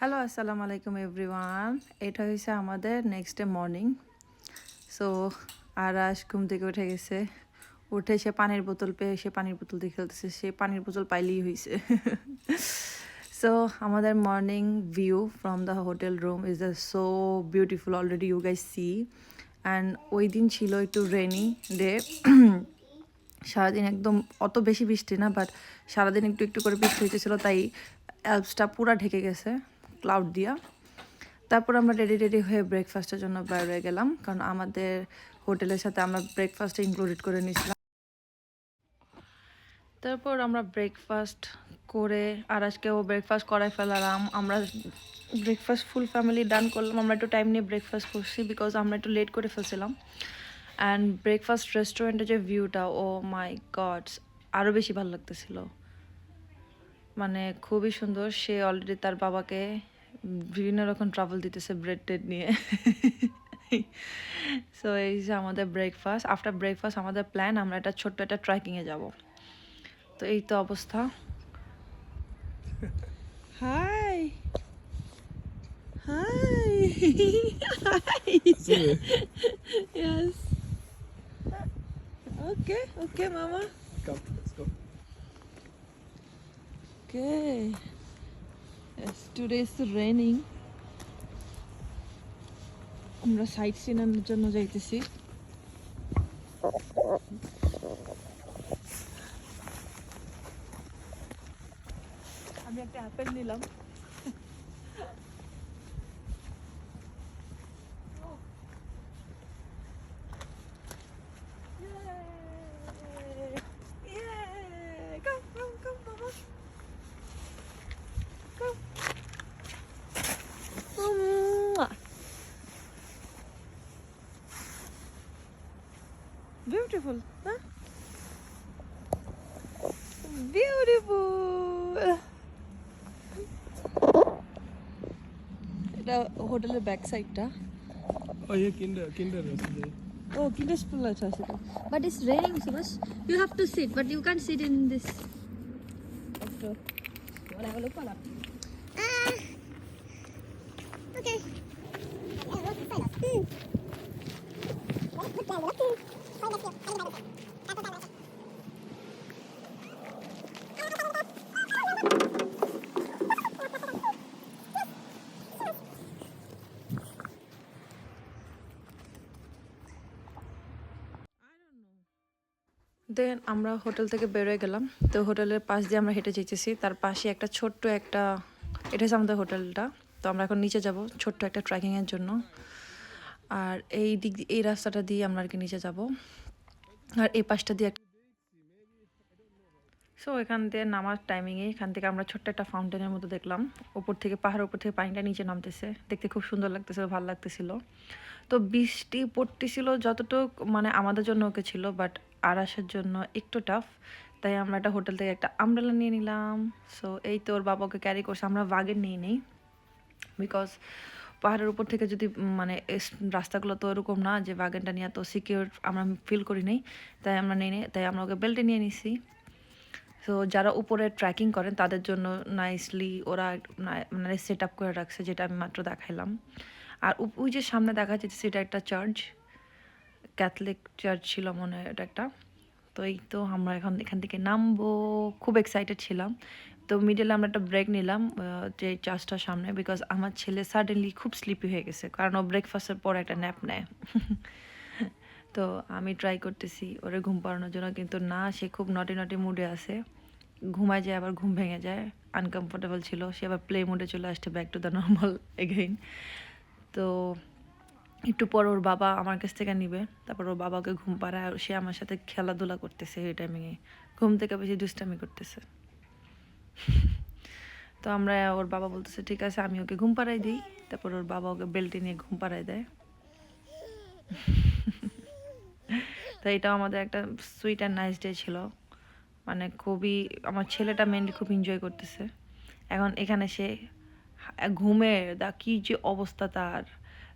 Hello, আসসালামু আলাইকুম everyone. এটা হয়েছে আমাদের নেক্সট ডে মর্নিং। সো আরাশ ঘুম থেকে উঠে গেছে। উঠে সে পানির বোতল পেয়ে সে পানির বোতল দিয়ে খেলতেছে। সে পানির বোতল পাইলেই হয়েছে। সো আমাদের morning view from the hotel room is so beautiful, already you guys see. And ওই দিন ছিল একটু রেনি ডে। সারাদিন একদম অত বেশি বৃষ্টি না, বাট সারাদিন একটু একটু করে বৃষ্টি হইতেছিল, তাই অ্যালপসটা পুরা ঢেকে গেছে ক্লাউড দিয়া। তারপর আমরা রেডি হয়ে ব্রেকফাস্টের জন্য বাইরে গেলাম, কারণ আমাদের হোটেলের সাথে আমরা ব্রেকফাস্টে ইনক্লুডেড করে নিয়েছিলাম। তারপর আমরা ব্রেকফাস্ট করে আজকেও ব্রেকফাস্ট করাই ফেলাম। আমরা ব্রেকফাস্ট ফুল ফ্যামিলি ডান করলাম। আমরা একটু টাইম নিয়ে ব্রেকফাস্ট করছি বিকজ আমরা একটু লেট করে ফেলছিলাম। অ্যান্ড ব্রেকফাস্ট রেস্টুরেন্টের যে ভিউটা, ও মাই গড, আরও বেশি ভালো লাগতেছিল। মানে খুবই সুন্দর। সে অলরেডি তার বাবাকে বিভিন্ন রকম ট্রাভেল দিতেছে ব্রেড টেড নিয়ে। সো এই যে আমাদের ব্রেকফাস্ট। আফটার ব্রেকফাস্ট আমাদের প্ল্যান, আমরা একটা ছোট্ট একটা ট্রেকিংয়ে যাব। তো এই তো অবস্থা। High high high. Yes. Okay, mama. Come, let's go. Okay. Yes, today is raining. আমরা সাইট সিনের জন্য যাইতেছি। আমি একটা অ্যাপেল নিলাম। Come, mama. Come. Beautiful, huh? Beautiful. এটা হোটেলের ব্যাক সাইডটা। Oh, yeah, Kinder is there. ও কিন্ডার স্পুল আছে সেটা। But it's raining, Shivash. You have to sit, but you can't sit in this. Okay. দেন আমরা হোটেল থেকে বেরোয় গেলাম। তো হোটেলের পাশ দিয়ে আমরা হেঁটে যেতেছি। তার পাশে একটা ছোট্ট একটা, এটা হচ্ছে আমাদের হোটেলটা। তো আমরা এখন নিচে যাব ছোট্ট একটা ট্রেকিংয়ের জন্য। আর এই দিক এই রাস্তাটা দিয়ে আমরা আর কি নিচে যাব। আর এই পাশটা দিয়ে সো এখান থেকে নামার টাইমিংয়ে এখান থেকে আমরা ছোট্ট একটা ফাউন্টেনের মতো দেখলাম। ওপর থেকে পাহাড়ের উপর থেকে পানিটা নিচে নামতেছে, দেখতে খুব সুন্দর লাগতেছিল, ভালো লাগতেছিল। তো বৃষ্টি পড়তেছিল যতটুক মানে আমাদের জন্য ওকে ছিল, বাট আরাসের জন্য একটু টাফ। তাই আমরা একটা হোটেল থেকে একটা আমব্রেলা নিয়ে নিলাম। সো এই তো ওর বাবাকে ক্যারি করছে, আমরা ওয়াগন নিয়ে নিই বিকজ পাহাড়ের উপর থেকে যদি মানে রাস্তাগুলো তো এরকম না যে ওয়াগনটা নিয়ে তো সিকিউর আমরা ফিল করি নাই। তাই আমরা নিয়ে নিই, তাই আমরা ওকে বেল্টে নিয়ে নিছি। সো যারা উপরে ট্রেকিং করেন তাদের জন্য নাইসলি ওরা মানে সেট আপ করে রাখছে, যেটা আমি মাত্র দেখাইলাম। আর ওই যে সামনে দেখা যাচ্ছে সেটা একটা চার্চ, ক্যাথলিক চার্চ ছিল মনে হয় এটা একটা। তো এই তো আমরা এখন এখান থেকে নামবো, খুব এক্সাইটেড ছিলাম। তো মিডলে আমরা একটা ব্রেক নিলাম যে চার্চটার সামনে, বিকজ আমার ছেলে সাডেনলি খুব স্লিপি হয়ে গেছে, কারণ ও ব্রেকফাস্টের পর একটা ন্যাপ নেয়। তো আমি ট্রাই করতেছি ওরে ঘুম পাড়ানোর জন্য, কিন্তু না, সে খুব নটি মুডে আছে। ঘুমায় যায় আবার ঘুম ভেঙে যায়, আনকমফোর্টেবল ছিল। সে আবার প্লে মুডে চলে আসছে, back to the normal again. তো একটু পর ওর বাবা আমার কাছ থেকে নিবে, তারপর ওর বাবাকে ঘুম পাড়ায়, সে আমার সাথে খেলাধুলা করতেছে এই টাইমিংয়ে, ঘুম থেকে বেশি দুষ্টামি করতেছে। তো আমরা, ওর বাবা বলতেছে ঠিক আছে আমি ওকে ঘুম পাড়াই দিই। তারপর ওর বাবা ওকে বেল্টে নিয়ে ঘুম পাড়াই দেয়। তো এটাও আমাদের একটা সুইট অ্যান্ড নাইস ডে ছিল। মানে খুবই, আমার ছেলেটা মেনলি খুব এনজয় করতেছে। এখন এখানে সে ঘুমের কি যে অবস্থা তার,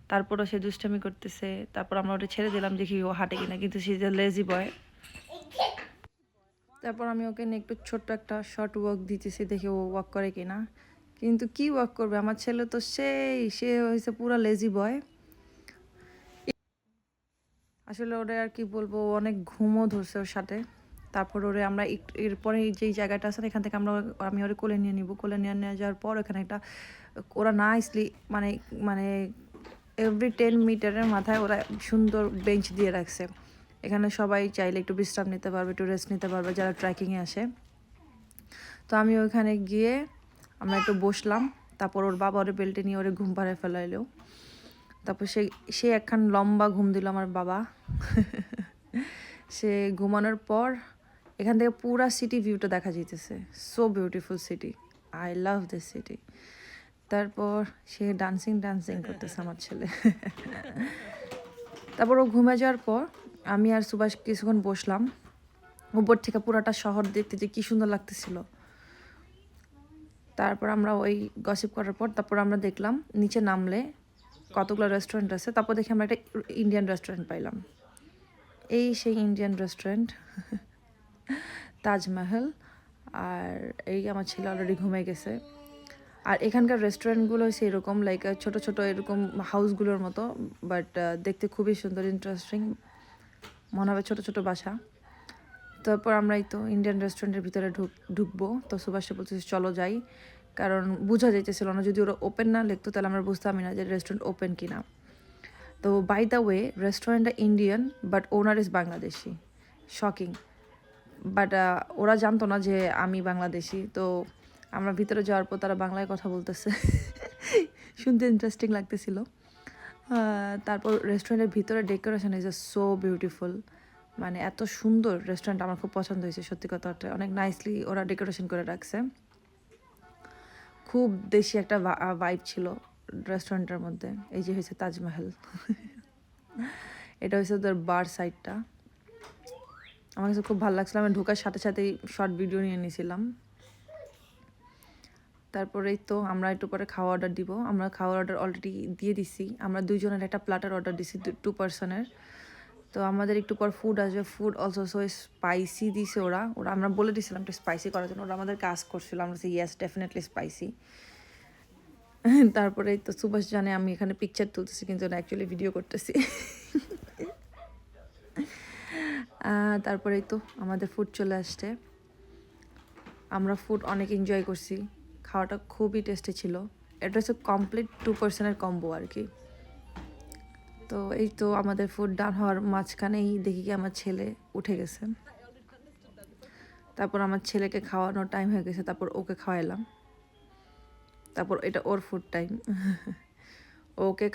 তারপরও সে দুষ্টামি করতেছে। তারপর আমরা ওটা ছেড়ে দিলাম দেখি ও হাঁটে কিনা, কিন্তু সে যে লেজি বয়। তারপর আমি ওকে নিয়ে একটু ছোট্ট একটা শর্ট ওয়াক দিতেছি, দেখি ও ওয়াক করে কিনা। কিন্তু কি ওয়ার্ক করবে আমার ছেলে তো সে হয়েছে পুরা লেজি বয়। আসলে ওরে আর কি বলবো, অনেক ঘুমও ধরছে ওর সাথে। তারপর ওরে আমরা এরপরে যেই জায়গাটা আছে এখান থেকে আমি ওরে কোলে নিয়ে নিব। কোলে নিয়ে যাওয়ার পর ওখানে একটা ওরা নাইসলি মানে মানে এভরি 10 মিটারের মাথায় ওরা সুন্দর বেঞ্চ দিয়ে রাখছে। এখানে সবাই চাইলে একটু বিশ্রাম নিতে পারবে, একটু রেস্ট নিতে পারবে যারা ট্রেকিংয়ে আসে। তো আমি ওইখানে গিয়ে আমরা একটু বসলাম। তারপর ওর বাবা ওরে বেল্টে নিয়ে ওরে ঘুম পাড়ায় ফেলাইলো। তারপর সে একখান লম্বা ঘুম দিল আমার বাবা। সে ঘুমানোর পর এখান থেকে পুরা সিটি ভিউটা দেখা যাইতেছে। So beautiful city, I love this city. তারপর সে ডান্সিং করতেছে আমার ছেলে। তারপর ও ঘুমে যাওয়ার পর আমি আর সুভাষ কিছুক্ষণ বসলাম। উপর থেকে পুরাটা শহর দেখতে যে কি সুন্দর লাগতেছিল। তারপর আমরা ওই গসিপ করার পর তারপর আমরা দেখলাম নিচে নামলে কতগুলো রেস্টুরেন্ট আছে। তারপর দেখে আমরা একটা ইন্ডিয়ান রেস্টুরেন্ট পাইলাম। এই সেই ইন্ডিয়ান রেস্টুরেন্ট তাজমহল। আর এই আমার ছেলে অলরেডি ঘুমিয়ে গেছে। আর এখানকার রেস্টুরেন্টগুলো হচ্ছে এরকম লাইক ছোট ছোট এরকম হাউসগুলোর মতো, বাট দেখতে খুবই সুন্দর, ইন্টারেস্টিং মনে হবে, ছোট ছোট বাসা। তারপর আমরা এই তো ইন্ডিয়ান রেস্টুরেন্টের ভিতরে ঢুকবো। তো সুভাষে বলতেছি চলো যাই, কারণ বোঝা যাইতেছিল না, যদি ওরা ওপেন না লিখতো তাহলে আমরা বুঝতামই না যে রেস্টুরেন্ট ওপেন কিনা। তো বাই দ্য ওয়ে রেস্টুরেন্টটা Indian but owner is Bangladeshi. Shocking. But ওরা জানতো না যে আমি বাংলাদেশি। তো আমরা ভিতরে যাওয়ার পর তারা বাংলায় কথা বলতেছে। শুনতে ইন্টারেস্টিং লাগতেছিল। তারপর রেস্টুরেন্টের ভিতরে ডেকোরেশন ইজ সো বিউটিফুল, মানে এত সুন্দর রেস্টুরেন্ট, আমার খুব পছন্দ হয়েছে সত্যি কথা। অনেক নাইসলি ওরা ডেকোরেশন করে রাখছে। খুব দেশি একটা ভাইব ছিল রেস্টুরেন্টের মধ্যে। এই যে হয়েছে তাজমহল। এটা হয়েছে ওদের বার সাইডটা। আমার কাছে খুব ভালো লাগছিল। আমি ঢোকার সাথে সাথেই শর্ট ভিডিও নিয়ে নিয়েছিলাম। তারপরেই তো আমরা একটু পরে খাওয়া অর্ডার দিব। আমরা খাওয়ার অর্ডার অলরেডি দিয়ে দিছি। আমরা 2 জনের একটা প্ল্যাটার অর্ডার দিছি 2 পার্সনের। তো আমাদের একটু পর ফুড আসবে। ফুড অলসো সো স্পাইসি দিছে ওরা আমরা বলে দিয়েছিলাম একটু স্পাইসি করার জন্য। ওরা আমাদের কাজ করছিল, আমরা বলছি ইয়েস ডেফিনেটলি স্পাইসি। তারপরে তো সুভাষ জানে আমি এখানে পিকচার তুলতেছি, কিন্তু অ্যাকচুয়ালি ভিডিও করতেছি। তারপরেই তো আমাদের ফুড চলে আসছে। আমরা ফুড অনেক এনজয় করছি। খাওয়াটা খুবই টেস্টি ছিল। এটা হচ্ছে কমপ্লিট 2 পার্সনের কম্বো আর কি। তো এই তো আমাদের ফুড ডান হওয়ার মাঝখানেই দেখি কি আমার ছেলে উঠে গেছে। তারপর আমার ছেলেকে খাওয়ানোর টাইম হয়ে গেছে। তারপর ওকে খাওয়াইলাম। তারপর এটা ওর ফুড টাইম। ওকে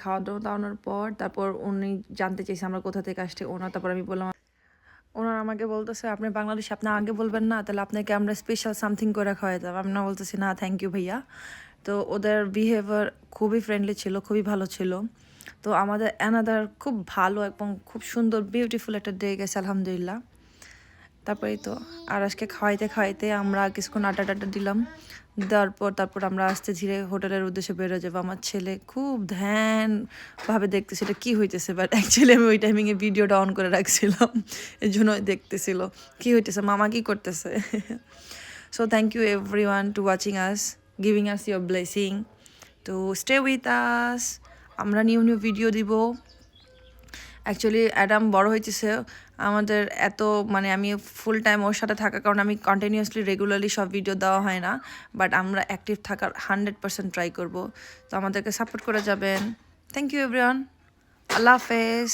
দাওয়ানোর পর তারপর উনি জানতে চাইছে আমরা কোথা থেকে আসছি ওনার। তারপর আমি বললাম, ওনার আমাকে বলতেছে আপনি বাংলাদেশে, আপনি আগে বলবেন না, তাহলে আপনাকে আমরা স্পেশাল সামথিং করে খাওয়াই দেবো। আমি না বলতেছি না থ্যাংক ইউ ভাইয়া। তো ওদের বিহেভিয়ার খুবই ফ্রেন্ডলি ছিল, খুবই ভালো ছিল। তো আমাদের অ্যানাদার খুব ভালো এবং খুব সুন্দর বিউটিফুল একটা ডে গেছে আলহামদুলিল্লাহ। তারপরেই তো আর আজকে খাওয়াইতে আমরা কিছুক্ষণ আড্ডা দিলাম। দেওয়ার পর তারপর আমরা আস্তে ধীরে হোটেলের উদ্দেশ্যে বেরো যাবো। আমার ছেলে খুব ধ্যানভাবে দেখতেছে এটা কী হইতেছে, বাট অ্যাকচুয়ালি আমি ওই টাইমিংয়ে ভিডিওটা অন করে রাখছিলাম, এর জন্য দেখতেছিল কী হইতেছে, মামা কী করতেছে। So thank you everyone to watching us, giving us your blessing, তো স্টে উইথ আস। আমরা নিউ ভিডিও দিব। অ্যাকচুয়ালি অ্যাডাম বড় হইতেছে আমাদের এত, মানে আমি ফুল টাইম ওর সাথে থাকার কারণে আমি কন্টিনিউয়াসলি রেগুলারলি সব ভিডিও দেওয়া হয় না, বাট আমরা অ্যাক্টিভ থাকার 100% ট্রাই করব। তো আমাদেরকে সাপোর্ট করে যাবেন। থ্যাংক ইউ এভরিওয়ান, আল্লাহ হাফেজ।